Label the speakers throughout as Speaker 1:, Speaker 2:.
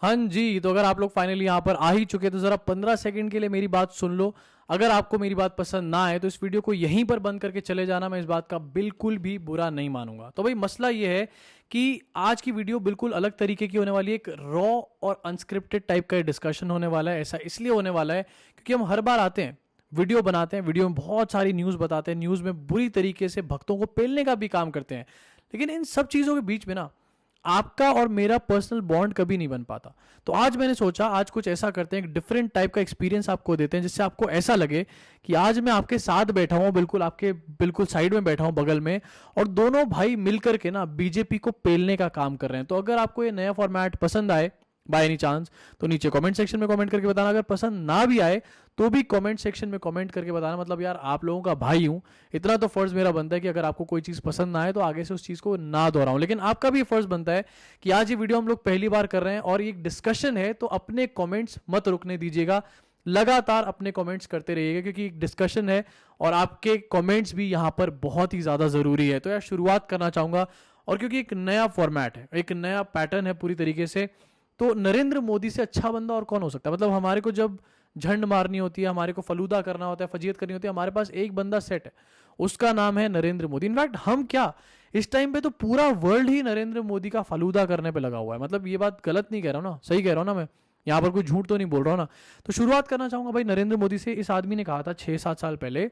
Speaker 1: हाँ जी, तो अगर आप लोग फाइनली यहाँ पर आ ही चुके तो ज़रा 15 सेकंड के लिए मेरी बात सुन लो। अगर आपको मेरी बात पसंद ना आए तो इस वीडियो को यहीं पर बंद करके चले जाना, मैं इस बात का बिल्कुल भी बुरा नहीं मानूंगा। तो भाई मसला ये है कि आज की वीडियो बिल्कुल अलग तरीके की होने वाली है। एक रॉ और अनस्क्रिप्टेड टाइप का डिस्कशन होने वाला है। ऐसा इसलिए होने वाला है क्योंकि हम हर बार आते हैं, वीडियो बनाते हैं, वीडियो में बहुत सारी न्यूज़ बताते हैं, न्यूज़ में बुरी तरीके से भक्तों को पेलने का भी काम करते हैं। लेकिन इन सब चीज़ों के बीच में ना आपका और मेरा पर्सनल बॉन्ड कभी नहीं बन पाता। तो आज मैंने सोचा आज कुछ ऐसा करते हैं, एक डिफरेंट टाइप का एक्सपीरियंस आपको देते हैं जिससे आपको ऐसा लगे कि आज मैं आपके साथ बैठा हूं, बिल्कुल आपके बिल्कुल साइड में बैठा हूं, बगल में, और दोनों भाई मिलकर के ना बीजेपी को पेलने का काम कर रहे हैं। तो अगर आपको ये नया फॉर्मेट पसंद आए बाय एनी चांस तो नीचे कमेंट सेक्शन में कमेंट करके बताना। अगर पसंद ना भी आए तो भी कमेंट सेक्शन में कमेंट करके बताना। मतलब यार आप लोगों का भाई हूं, इतना तो फर्ज मेरा बनता है कि अगर आपको कोई चीज़ पसंद ना आए तो आगे से उस चीज़ को ना दोहराऊं। लेकिन आपका भी फर्ज बनता है कि आज ये वीडियो हम लोग पहली बार कर रहे हैं और ये एक डिस्कशन है, तो अपने कमेंट्स मत रुकने दीजिएगा, लगातार अपने कमेंट्स करते रहिएगा क्योंकि एक डिस्कशन है और आपके कमेंट्स भी यहाँ पर बहुत ही ज़्यादा ज़रूरी है। तो यार शुरुआत करना चाहूँगा, और क्योंकि एक नया फॉर्मेट है, एक नया पैटर्न है पूरी तरीके से, तो नरेंद्र मोदी से अच्छा बंदा और कौन हो सकता है। मतलब हमारे को जब झंड मारनी होती है, हमारे को फलूदा करना होता है, फजीयत करनी होती है, हमारे पास एक बंदा सेट है, उसका नाम है नरेंद्र मोदी। इनफैक्ट हम क्या, इस टाइम पे तो पूरा वर्ल्ड ही नरेंद्र मोदी का फलूदा करने पे लगा हुआ है। मतलब ये बात गलत नहीं कह रहा हूँ ना, सही कह रहा हूँ ना, मैं यहाँ पर कोई झूठ तो नहीं बोल रहा हूँ ना। तो शुरुआत करना चाहूंगा भाई नरेंद्र मोदी से। इस आदमी ने कहा था 6-7 साल पहले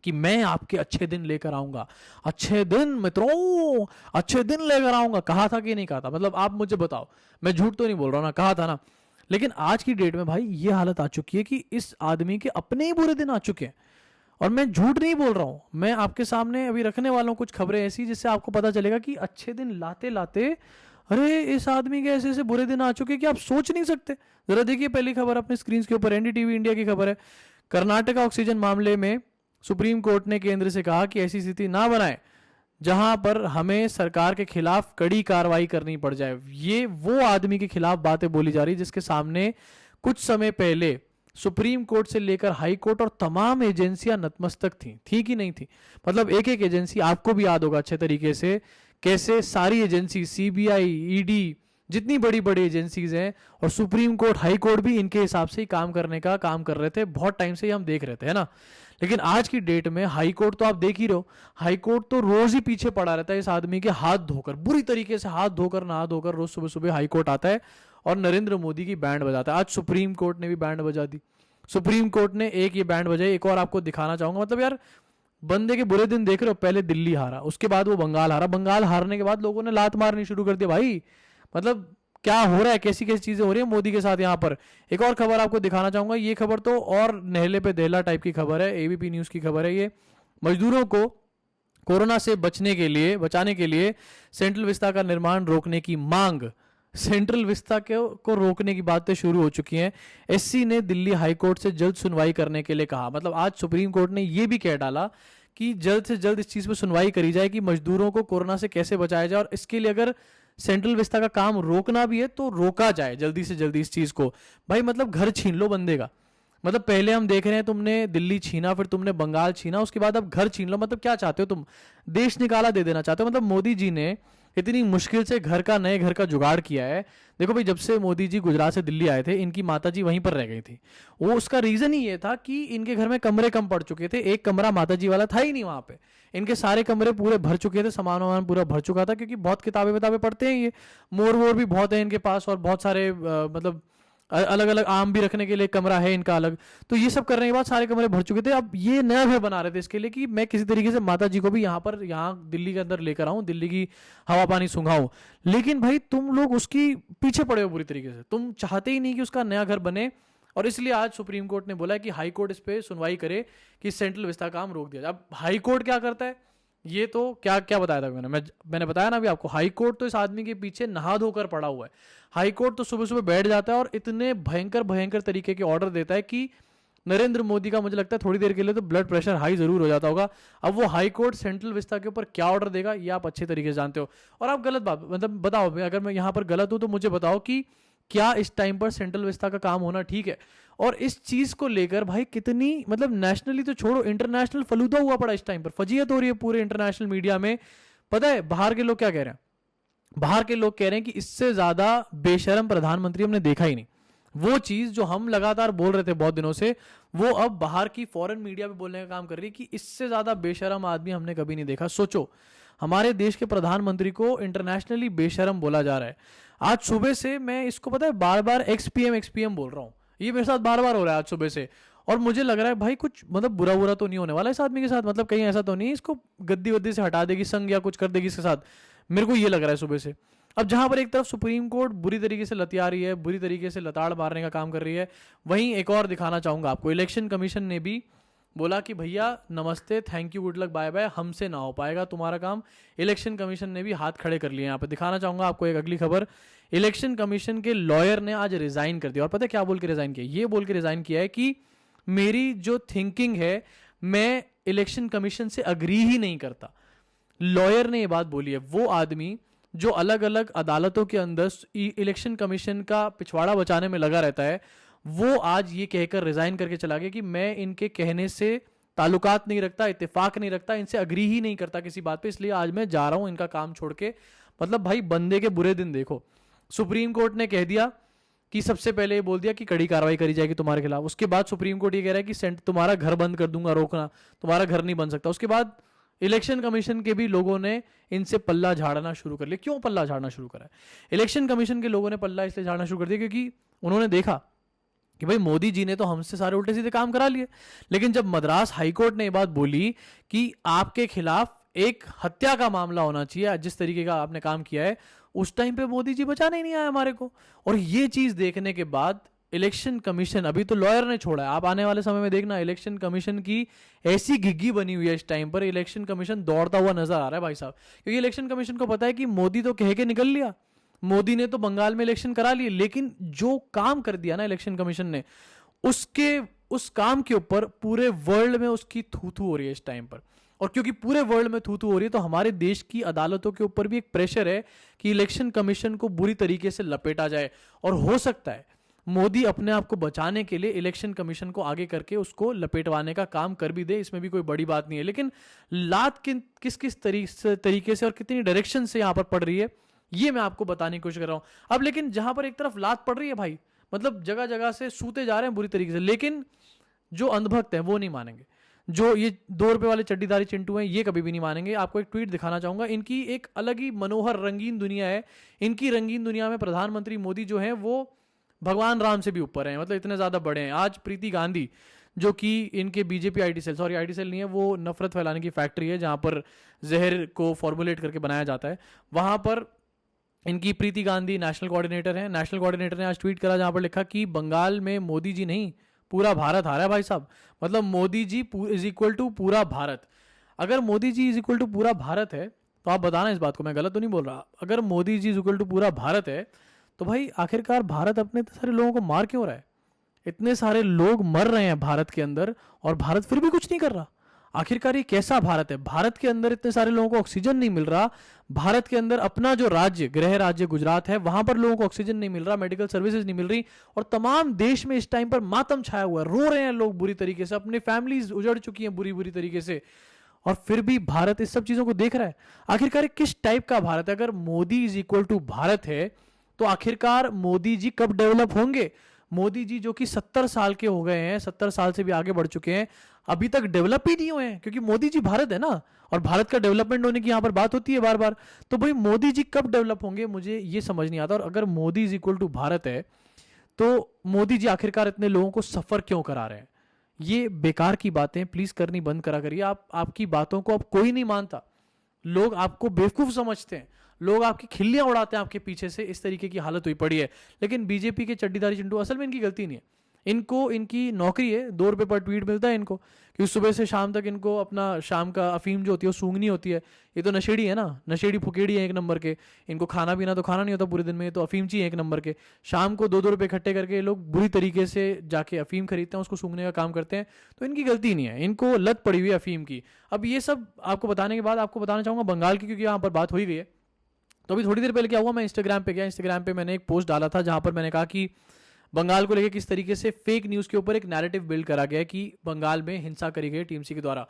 Speaker 1: कि मैं आपके अच्छे दिन लेकर आऊंगा, अच्छे दिन मित्रों, अच्छे दिन लेकर आऊंगा। कहा था कि नहीं कहा था? मतलब आप मुझे बताओ, मैं झूठ तो नहीं बोल रहा हूं ना, कहा था ना। लेकिन आज की डेट में भाई ये हालत आ चुकी है कि इस आदमी के अपने ही बुरे दिन आ चुके हैं। और मैं झूठ नहीं बोल रहा हूं, मैं आपके सामने अभी रखने वाला हूं कुछ खबरें ऐसी जिससे आपको पता चलेगा कि अच्छे दिन लाते लाते अरे इस आदमी के ऐसे ऐसे बुरे दिन आ चुके कि आप सोच नहीं सकते। जरा देखिए पहली खबर अपने स्क्रीन के ऊपर, एनडीटीवी इंडिया की खबर है। कर्नाटका ऑक्सीजन मामले में सुप्रीम कोर्ट ने केंद्र से कहा कि ऐसी स्थिति ना बनाए जहां पर हमें सरकार के खिलाफ कड़ी कार्रवाई करनी पड़ जाए। ये वो आदमी के खिलाफ बातें बोली जा रही जिसके सामने कुछ समय पहले सुप्रीम कोर्ट से लेकर हाई कोर्ट और तमाम एजेंसियां नतमस्तक थी कि नहीं थी। मतलब एक एक एजेंसी, आपको भी याद होगा अच्छे तरीके से कैसे सारी एजेंसी, सीबीआई, ईडी, जितनी बड़ी बड़ी एजेंसीज हैं, और सुप्रीम कोर्ट, हाई कोर्ट भी इनके हिसाब से ही काम करने का काम कर रहे थे। बहुत टाइम से ही हम देख रहे थे, है ना। लेकिन आज की डेट में हाई कोर्ट तो आप देख ही रहे हो, हाई कोर्ट तो रोज ही पीछे पड़ा रहता है इस आदमी के, हाथ धोकर, बुरी तरीके से हाथ धोकर, नहा धोकर रोज सुबह सुबह हाई कोर्ट आता है और नरेंद्र मोदी की बैंड बजाता है। आज सुप्रीम कोर्ट ने भी बैंड बजा दी। सुप्रीम कोर्ट ने एक ये बैंड बजाई, एक और आपको दिखाना चाहूंगा। मतलब यार बंदे के बुरे दिन देख रहे हो, पहले दिल्ली हारा, उसके बाद वो बंगाल हारा, बंगाल हारने के बाद लोगों ने लात मारनी शुरू कर दिया भाई। मतलब क्या हो रहा है, कैसी कैसी चीजें हो रही है मोदी के साथ यहाँ पर। एक और खबर आपको दिखाना चाहूंगा, ये खबर तो और नहले पे दहला टाइप की खबर है, एबीपी न्यूज की खबर है ये। मजदूरों को कोरोना से बचाने के लिए सेंट्रल विस्ता का निर्माण रोकने की मांग, सेंट्रल विस्ता को रोकने की बातें शुरू हो चुकी हैं। एससी ने दिल्ली हाईकोर्ट से जल्द सुनवाई करने के लिए कहा। मतलब आज सुप्रीम कोर्ट ने यह भी कह डाला कि जल्द से जल्द इस चीज पर सुनवाई करी जाए कि मजदूरों को कोरोना से कैसे बचाया जाए, और इसके लिए अगर सेंट्रल विस्ता का काम रोकना भी है तो रोका जाए जल्दी से जल्दी इस चीज को। भाई मतलब घर छीन लो बंदे का। मतलब पहले हम देख रहे हैं तुमने दिल्ली छीना, फिर तुमने बंगाल छीना, उसके बाद अब घर छीन लो। मतलब क्या चाहते हो तुम, देश निकाला दे देना चाहते हो। मतलब मोदी जी ने इतनी मुश्किल से नए घर का जुगाड़ किया है। देखो भाई, जब से मोदी जी गुजरात से दिल्ली आए थे, इनकी माताजी वहीं पर रह गई थी। वो उसका रीजन ही ये था कि इनके घर में कमरे कम पड़ चुके थे, एक कमरा माताजी वाला था ही नहीं वहां पे। इनके सारे कमरे पूरे भर चुके थे, सामान वामान पूरा भर चुका था, क्योंकि बहुत किताबें किताबें पढ़ते हैं ये, मोर वोर भी बहुत है इनके पास, और बहुत सारे मतलब अलग अलग आम भी रखने के लिए कमरा है इनका अलग। तो ये सब करने के बाद सारे कमरे भर चुके थे। अब ये नया घर बना रहे थे इसके लिए कि मैं किसी तरीके से माता जी को भी यहाँ दिल्ली के अंदर लेकर आऊं, दिल्ली की हवा पानी सूंघाऊं। लेकिन भाई तुम लोग उसकी पीछे पड़े हो बुरी तरीके से, तुम चाहते ही नहीं कि उसका नया घर बने। और इसलिए आज सुप्रीम कोर्ट ने बोला है कि हाई कोर्ट इस पे सुनवाई करे कि सेंट्रल विस्ता काम रोक दिया जाए। अब हाई कोर्ट क्या करता है, ये तो क्या क्या बताया था मैंने बताया ना अभी आपको। हाई कोर्ट तो इस आदमी के पीछे नहा धोकर पड़ा हुआ है। हाई कोर्ट तो सुबह सुबह बैठ जाता है और इतने भयंकर भयंकर तरीके के ऑर्डर देता है कि नरेंद्र मोदी का मुझे लगता है थोड़ी देर के लिए तो ब्लड प्रेशर हाई जरूर हो जाता होगा। अब वो हाई कोर्ट सेंट्रल विस्ता के ऊपर क्या ऑर्डर देगा ये आप अच्छे तरीके से जानते हो। और आप गलत बात, मतलब बताओ, अगर मैं यहाँ पर गलत हूं तो मुझे बताओ कि क्या इस टाइम पर सेंट्रल विस्ता का काम होना ठीक है। और इस चीज को लेकर भाई कितनी, मतलब नेशनली तो छोड़ो, इंटरनेशनल फलूदा हुआ पड़ा इस टाइम पर, फजीयत हो रही है पूरे इंटरनेशनल मीडिया में। पता है बाहर के लोग क्या कह रहे हैं, बाहर के लोग कह रहे हैं कि इससे ज्यादा बेशरम प्रधानमंत्री हमने देखा ही नहीं। वो चीज जो हम लगातार बोल रहे थे बहुत दिनों से, वो अब बाहर की फॉरेन मीडिया पे बोलने का काम कर रही है कि इससे ज्यादा बेशरम आदमी हमने कभी नहीं देखा। सोचो, हमारे देश के प्रधानमंत्री को इंटरनेशनली बेशरम बोला जा रहा है। आज सुबह से मैं इसको पता है बार बार एक्सपीएम बोल रहा हूँ, ये मेरे साथ बार बार हो रहा है आज सुबह से। और मुझे लग रहा है भाई कुछ मतलब बुरा बुरा तो नहीं होने वाला इस आदमी के साथ, मतलब कहीं ऐसा तो नहीं इसको गद्दी वद्दी से हटा देगी संघ या कुछ कर देगी इसके साथ, मेरे को ये लग रहा है सुबह से। अब जहां पर एक तरफ सुप्रीम कोर्ट बुरी तरीके से लतिया रही है, बुरी तरीके से लताड़ मारने का काम कर रही है, वहीं एक और दिखाना चाहूंगा आपको, इलेक्शन कमीशन ने भी बोला कि भैया नमस्ते, thank you, good luck, bye bye, हमसे ना हो पाएगा तुम्हारा काम। इलेक्शन कमीशन ने भी हाथ खड़े कर लिए। यहाँ पे दिखाना चाहूंगा आपको एक अगली खबर, इलेक्शन कमीशन के लॉयर ने आज रिजाइन कर दिया। और पता है क्या बोल के रिजाइन किया? ये बोल के रिजाइन किया है कि मेरी जो थिंकिंग है, मैं इलेक्शन कमीशन से अग्री ही नहीं करता। लॉयर ने ये बात बोली है। वो आदमी जो अलग अलग अदालतों के अंदर इलेक्शन कमीशन का पिछवाड़ा बचाने में लगा रहता है, वो आज ये कहकर रिजाइन करके चला गया कि मैं इनके कहने से ताल्लुकात नहीं रखता, इत्तेफाक नहीं रखता, इनसे अग्री ही नहीं करता किसी बात पे, इसलिए आज मैं जा रहा हूं इनका काम छोड़ के। मतलब भाई बंदे के बुरे दिन देखो। सुप्रीम कोर्ट ने कह दिया कि सबसे पहले ये बोल दिया कि कड़ी कार्रवाई करी जाएगी तुम्हारे खिलाफ। उसके बाद सुप्रीम कोर्ट ये कह रहा है कि तुम्हारा घर बंद कर दूंगा, रोकना, तुम्हारा घर नहीं बन सकता। उसके बाद इलेक्शन कमीशन के भी लोगों ने इनसे पल्ला झाड़ना शुरू कर लिया। क्यों पल्ला झाड़ना शुरू करा है? इलेक्शन कमीशन के लोगों ने पल्ला इसलिए झाड़ना शुरू कर दिया क्योंकि उन्होंने देखा कि भाई मोदी जी ने तो हमसे सारे उल्टे सीधे काम करा लिए। लेकिन जब मद्रास हाईकोर्ट ने ये बात बोली कि आपके खिलाफ एक हत्या का मामला होना चाहिए, जिस तरीके का आपने काम किया है, उस टाइम पे मोदी जी बचाने ही नहीं आए हमारे को। और ये चीज देखने के बाद इलेक्शन कमीशन, अभी तो लॉयर ने छोड़ा है, आप आने वाले समय में देखना इलेक्शन कमीशन की ऐसी घिग्गी बनी हुई है इस टाइम पर, इलेक्शन कमीशन दौड़ता हुआ नजर आ रहा है भाई साहब। क्योंकि इलेक्शन कमीशन को पता है कि मोदी तो कह के निकल लिया, मोदी ने तो बंगाल में इलेक्शन करा लिए, लेकिन जो काम कर दिया ना इलेक्शन कमीशन ने, उस काम के ऊपर पूरे वर्ल्ड में उसकी थू थू हो रही है इस टाइम पर। और क्योंकि पूरे वर्ल्ड में थू थू हो रही है, तो हमारे देश की अदालतों के ऊपर भी एक प्रेशर है कि इलेक्शन कमीशन को बुरी तरीके से लपेटा जाए। और हो सकता है मोदी अपने आप को बचाने के लिए इलेक्शन कमीशन को आगे करके उसको लपेटवाने का काम कर भी दे, इसमें भी कोई बड़ी बात नहीं है। लेकिन लात किस किस तरीके से और कितनी डायरेक्शन से यहां पर पड़ रही है, ये मैं आपको बताने की कोशिश कर रहा हूं। अब लेकिन जहां पर एक तरफ लात पड़ रही है भाई, मतलब जगह जगह से सूते जा रहे हैं बुरी तरीके से, लेकिन जो अंधभक्त हैं वो नहीं मानेंगे। जो ये 2 रुपए वाले चड्डीदारी चिंटू हैं, ये कभी भी नहीं मानेंगे। आपको एक ट्वीट दिखाना चाहूंगा, इनकी एक अलग ही मनोहर रंगीन दुनिया है। इनकी रंगीन दुनिया में प्रधानमंत्री मोदी जो है वो भगवान राम से भी ऊपर हैं, मतलब इतने ज्यादा बड़े हैं। आज प्रीति गांधी, जो कि इनके BJP IT cell, sorry IT cell नहीं है, वो नफरत फैलाने की फैक्ट्री है जहां पर जहर को फॉर्मुलेट करके बनाया जाता है, वहां पर इनकी प्रीति गांधी नेशनल कोऑर्डिनेटर हैं। नेशनल कोऑर्डिनेटर ने आज ट्वीट करा जहां पर लिखा कि बंगाल में मोदी जी नहीं, पूरा भारत आ रहा है भाई साहब। मतलब Modi ji is equal to पूरा भारत। अगर Modi ji is equal to पूरा भारत है तो आप बताना इस बात को, मैं गलत तो नहीं बोल रहा। अगर Modi ji is equal to पूरा भारत है तो भाई आखिरकार भारत अपने इतने सारे लोगों को मार क्यों रहा है? इतने सारे लोग मर रहे हैं भारत के अंदर और भारत फिर भी कुछ नहीं कर रहा। आखिरकार ये कैसा भारत है? भारत के अंदर इतने सारे लोगों को ऑक्सीजन नहीं मिल रहा। भारत के अंदर अपना जो राज्य, गृह राज्य गुजरात है, वहां पर लोगों को ऑक्सीजन नहीं मिल रहा, मेडिकल सर्विसेज नहीं मिल रही, और तमाम देश में इस टाइम पर मातम छाया हुआ है, रो रहे हैं लोग बुरी तरीके से, अपनी फैमिलीज उजड़ चुकी हैं बुरी बुरी तरीके से, और फिर भी भारत इस सब चीजों को देख रहा है। आखिरकार किस टाइप का भारत है? अगर Modi is equal to Bharat है तो आखिरकार मोदी जी कब डेवलप होंगे? मोदी जी जो कि 70 साल के हो गए हैं, 70 साल से भी आगे बढ़ चुके हैं, अभी तक डेवलप ही नहीं हुए हैं, क्योंकि मोदी जी भारत है ना, और भारत का डेवलपमेंट होने की यहां पर बात होती है बार बार। तो भाई मोदी जी कब डेवलप होंगे, मुझे ये समझ नहीं आता। और अगर Modi is equal to Bharat है तो मोदी जी आखिरकार इतने लोगों को सफर क्यों करा रहे हैं? ये बेकार की बातें प्लीज करनी बंद करा करिए। आपकी बातों को अब कोई नहीं मानता, लोग आपको बेवकूफ समझते हैं, लोग आपकी खिल्लियां उड़ाते हैं आपके पीछे से, इस तरीके की हालत हुई पड़ी है। लेकिन बीजेपी के चड्डीदारी चिंटू, असल में इनकी गलती नहीं है, इनको इनकी नौकरी है, 2 रुपए पर ट्वीट मिलता है इनको, कि सुबह से शाम तक इनको अपना शाम का अफीम जो होती है वो सूंघनी होती है। ये तो नशेड़ी है ना, नशेड़ी फुकेड़ी है एक नंबर के। इनको खाना पीना तो खाना नहीं होता पूरे दिन में, ये तो अफीम चाहिए एक नंबर के। शाम को 2-2 रुपए इकट्ठे करके ये लोग बुरी तरीके से जाके अफीम खरीदते हैं, उसको सूंघने का काम करते हैं। तो इनकी गलती नहीं है, इनको लत पड़ी हुई है अफीम की। अब ये सब आपको बताने के बाद आपको बताना चाहूंगा बंगाल की, क्योंकि यहाँ पर बात हो ही गई है। तो अभी थोड़ी देर पहले क्या हुआ, मैं इंस्टाग्राम पे गया, इंस्टाग्राम पे मैंने एक पोस्ट डाला था जहां पर मैंने कहा कि बंगाल को लेकर किस तरीके से फेक न्यूज़ के ऊपर एक नैरेटिव बिल्ड करा गया है कि बंगाल में हिंसा करी गई टीएमसी के द्वारा।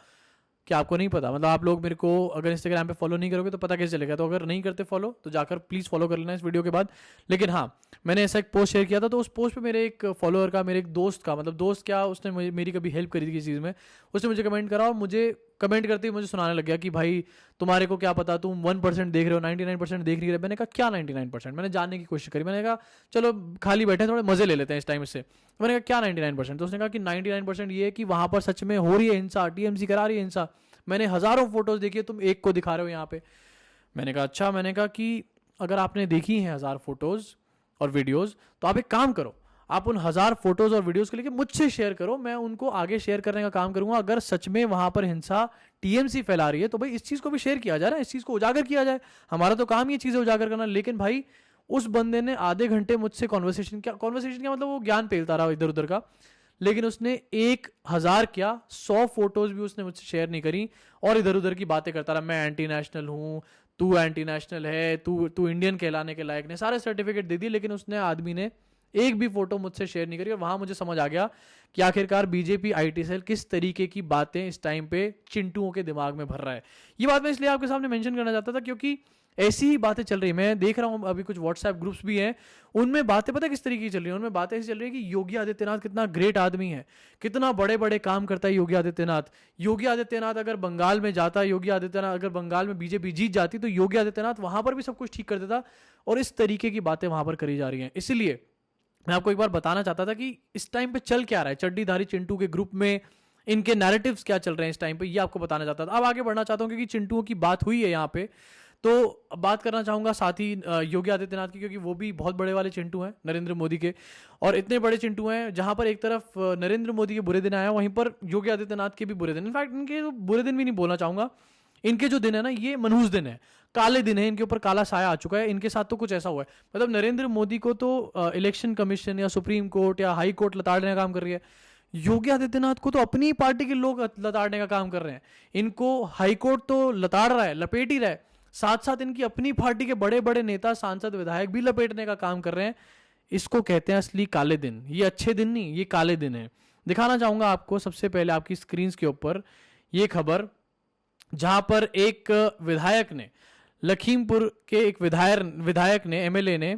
Speaker 1: क्या आपको नहीं पता? मतलब आप लोग मेरे को अगर इंस्टाग्राम पे फॉलो नहीं करोगे तो पता कैसे चलेगा? तो अगर नहीं करते फॉलो तो जाकर प्लीज़ फॉलो कर लेना इस वीडियो के बाद। लेकिन हाँ, मैंने ऐसा एक पोस्ट शेयर किया था, तो उस पोस्ट पे मेरे एक फॉलोअर का, मेरे एक दोस्त का, मतलब दोस्त क्या, उसने मेरी कभी हेल्प करी थी किसी चीज़ में, उसने मुझे कमेंट करा और मुझे कमेंट करते ही मुझे सुनाने लग गया कि भाई तुम्हारे को क्या पता, तुम 1% देख रहे हो, 99% देख नहीं रहे। मैंने कहा क्या 99%? मैंने जानने की कोशिश करी। मैंने कहा चलो खाली बैठे थोड़े मजे ले लेते हैं इस टाइम इससे। मैंने कहा क्या 99%? तो उसने कहा कि 99% ये है कि वहां पर सच में हो रही है हिंसा, टीएमसी करा रही है हिंसा। मैंने हजारों फोटोज देखी है, तुम एक को दिखा रहे हो यहाँ पे। मैंने कहा अच्छा। मैंने कहा कि अगर आपने देखी हैं 1000 फोटोज और वीडियोस, तो आप एक काम करो, आप उन 1000 फोटोज और वीडियोस को लेके मुझसे शेयर करो, मैं उनको आगे शेयर करने का काम करूंगा। अगर सच में वहां पर हिंसा टीएमसी फैला रही है तो भाई इस चीज को भी शेयर किया जाए ना, इस चीज को उजागर किया जाए। हमारा तो काम ये चीजें उजागर करना। लेकिन भाई उस बंदे ने आधे घंटे मुझसे कॉन्वर्सेशन किया मतलब वो ज्ञान पेलता रहा इधर उधर का, लेकिन उसने 1000 क्या 100 फोटोज भी उसने मुझसे शेयर नहीं करी और इधर उधर की बातें करता रहा। मैं एंटी नेशनल हूँ, तू एंटी नेशनल है, तू इंडियन कहलाने के लायक नहीं, सारे सर्टिफिकेट दे दिए, लेकिन उसने आदमी ने एक भी फोटो मुझसे शेयर नहीं करी। और वहां मुझे समझ आ गया कि आखिरकार बीजेपी आईटी सेल किस तरीके की बातें इस टाइम पे चिंटुओं के दिमाग में भर रहा है। ये बात मैं इसलिए आपके सामने मेंशन करना चाहता था क्योंकि ऐसी ही बातें चल रही है। मैं देख रहा हूं अभी कुछ व्हाट्सएप ग्रुप्स भी हैं, उनमें बातें पता किस तरीके की चल रही है? उनमें बातें ऐसी चल रही है कि योगी आदित्यनाथ कितना ग्रेट आदमी है, कितना बड़े बड़े काम करता है योगी आदित्यनाथ। योगी आदित्यनाथ अगर बंगाल में जाता, योगी आदित्यनाथ अगर बंगाल में बीजेपी जीत जाती तो योगी आदित्यनाथ वहां पर भी सब कुछ ठीक कर देता। और इस तरीके की बातें वहां पर करी जा रही हैं। इसलिए मैं आपको एक बार बताना चाहता था कि इस टाइम पे चल क्या रहा है चड्डीधारी चिंटू के ग्रुप में, इनके नैरेटिव्स क्या चल रहे हैं इस टाइम पे, ये आपको बताना चाहता था। अब आगे बढ़ना चाहता हूं क्योंकि चिंटुओं की बात हुई है यहाँ पे, तो बात करना चाहूंगा साथ ही योगी आदित्यनाथ की, क्योंकि वो भी बहुत बड़े वाले चिंटू हैं नरेंद्र मोदी के। और इतने बड़े चिंटू हैं जहां पर एक तरफ नरेंद्र मोदी के बुरे दिन आए, वहीं पर योगी आदित्यनाथ के भी बुरे दिन। इनफैक्ट इनके बुरे दिन भी नहीं बोलना चाहूंगा, इनके जो दिन है ना ये मनहूस दिन है, काले दिन है, इनके ऊपर काला साया आ चुका है। इनके साथ तो कुछ ऐसा हुआ है, मतलब नरेंद्र मोदी को तो इलेक्शन कमीशन या सुप्रीम कोर्ट या हाई कोर्ट लताड़ने का काम कर रही है, योगी आदित्यनाथ को तो अपनी पार्टी के लोग लताड़ने का काम कर रहे हैं। इनको हाई कोर्ट तो लताड़ रहा है, लपेट ही रहा है, साथ साथ इनकी अपनी पार्टी के बड़े बड़े नेता, सांसद, विधायक भी लपेटने का काम कर रहे हैं। इसको कहते हैं असली काले दिन। ये अच्छे दिन नहीं, ये काले दिन है। दिखाना चाहूंगा आपको सबसे पहले आपकी स्क्रीन के ऊपर ये खबर, जहां पर एक विधायक ने, लखीमपुर के एक विधायक ने, एमएलए ने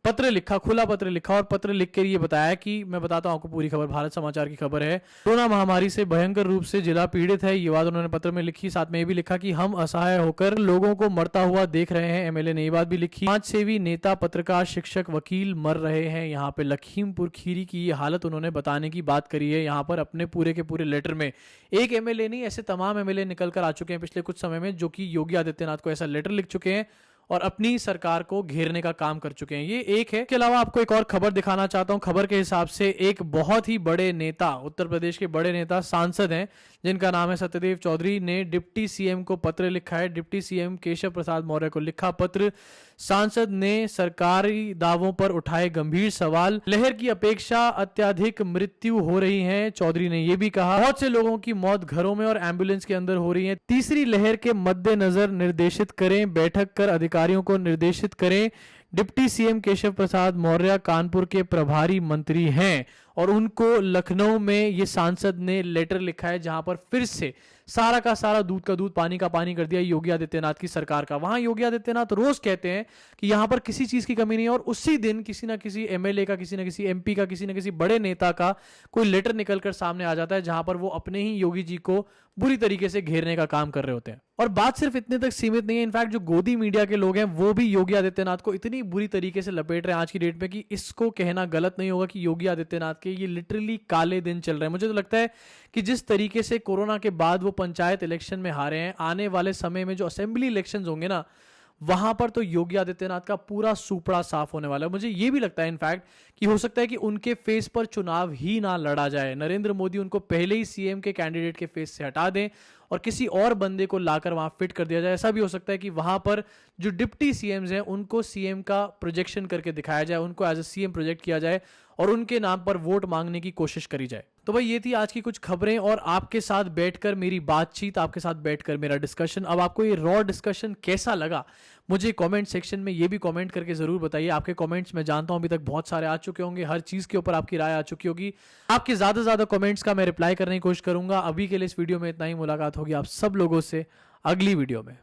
Speaker 1: पत्र लिखा, खुला पत्र लिखा और पत्र लिख कर ये बताया कि, मैं बताता हूं आपको पूरी खबर, भारत समाचार की खबर है। कोरोना महामारी से भयंकर रूप से जिला पीड़ित है, ये बात उन्होंने पत्र में लिखी। साथ में ये भी लिखा कि हम असहाय होकर लोगों को मरता हुआ देख रहे हैं। एमएलए ने ये बात भी लिखी। समाजसेवी, नेता, पत्रकार, शिक्षक, वकील मर रहे हैं। यहाँ पे लखीमपुर खीरी की ये हालत उन्होंने बताने की बात करी है यहाँ पर अपने पूरे के पूरे लेटर में। एक एमएलए नहीं, ऐसे तमाम एमएलए निकल कर आ चुके हैं पिछले कुछ समय में, जो कि योगी आदित्यनाथ को ऐसा लेटर लिख चुके हैं और अपनी सरकार को घेरने का काम कर चुके हैं। ये एक है। इसके अलावा आपको एक और खबर दिखाना चाहता हूं। खबर के हिसाब से एक बहुत ही बड़े नेता, उत्तर प्रदेश के बड़े नेता, सांसद हैं, जिनका नाम है सत्यदेव चौधरी, ने डिप्टी सीएम को पत्र लिखा है। डिप्टी सीएम केशव प्रसाद मौर्य को लिखा पत्र। सांसद ने सरकारी दावों पर उठाए गंभीर सवाल। लहर की अपेक्षा अत्यधिक मृत्यु हो रही है। चौधरी ने यह भी कहा बहुत से लोगों की मौत घरों में और एम्बुलेंस के अंदर हो रही है। तीसरी लहर के मद्देनजर निर्देशित करें, बैठक कर अधिकारियों को निर्देशित करें। डिप्टी सीएम केशव प्रसाद मौर्य कानपुर के प्रभारी मंत्री हैं और उनको लखनऊ में ये सांसद ने लेटर लिखा है, जहां पर फिर से सारा का सारा दूध का दूध, पानी का पानी कर दिया योगी आदित्यनाथ की सरकार का। वहां योगी आदित्यनाथ रोज कहते हैं कि यहां पर किसी चीज की कमी नहीं है, और उसी दिन किसी ना किसी एमएलए का, किसी ना किसी एमपी का, किसी ना किसी बड़े नेता का कोई लेटर निकलकर सामने आ जाता है, जहां पर वो अपने ही योगी जी को बुरी तरीके से घेरने का काम कर रहे होते हैं। और बात सिर्फ इतने तक सीमित नहीं है, इनफैक्ट जो गोदी मीडिया के लोग हैं वो भी योगी आदित्यनाथ को इतनी बुरी तरीके से लपेट रहे हैं आज की डेट में कि इसको कहना गलत नहीं होगा कि योगी आदित्यनाथ के ये लिटरली काले दिन चल रहे हैं। मुझे तो लगता है कि जिस तरीके से कोरोना के बाद वो पंचायत इलेक्शन में हारे हैं, आने वाले समय में जो असेंबली इलेक्शंस होंगे ना, वहां पर तो योगी आदित्यनाथ का पूरा सुपड़ा साफ होने वाला है। मुझे यह भी लगता है इनफैक्ट कि हो सकता है कि उनके फेस पर चुनाव ही ना लड़ा जाए। नरेंद्र मोदी उनको पहले ही सीएम के कैंडिडेट के फेस से हटा दें और किसी और बंदे को लाकर वहां फिट कर दिया जाए। ऐसा भी हो सकता है कि वहां पर जो डिप्टी सीएम्स हैं उनको सीएम का प्रोजेक्शन करके दिखाया जाए, उनको एज ए सीएम प्रोजेक्ट किया जाए और उनके नाम पर वोट मांगने की कोशिश करी जाए। तो भाई ये थी आज की कुछ खबरें और आपके साथ बैठकर मेरी बातचीत, आपके साथ बैठकर मेरा डिस्कशन। अब आपको ये रॉ डिस्कशन कैसा लगा मुझे कमेंट सेक्शन में ये भी कमेंट करके ज़रूर बताइए। आपके कमेंट्स मैं जानता हूँ अभी तक बहुत सारे आ चुके होंगे, हर चीज़ के ऊपर आपकी राय आ चुकी होगी। आपके ज़्यादा से ज़्यादा कमेंट्स का मैं रिप्लाई करने की कोशिश करूँगा। अभी के लिए इस वीडियो में इतना ही। मुलाकात होगी आप सब लोगों से अगली वीडियो में।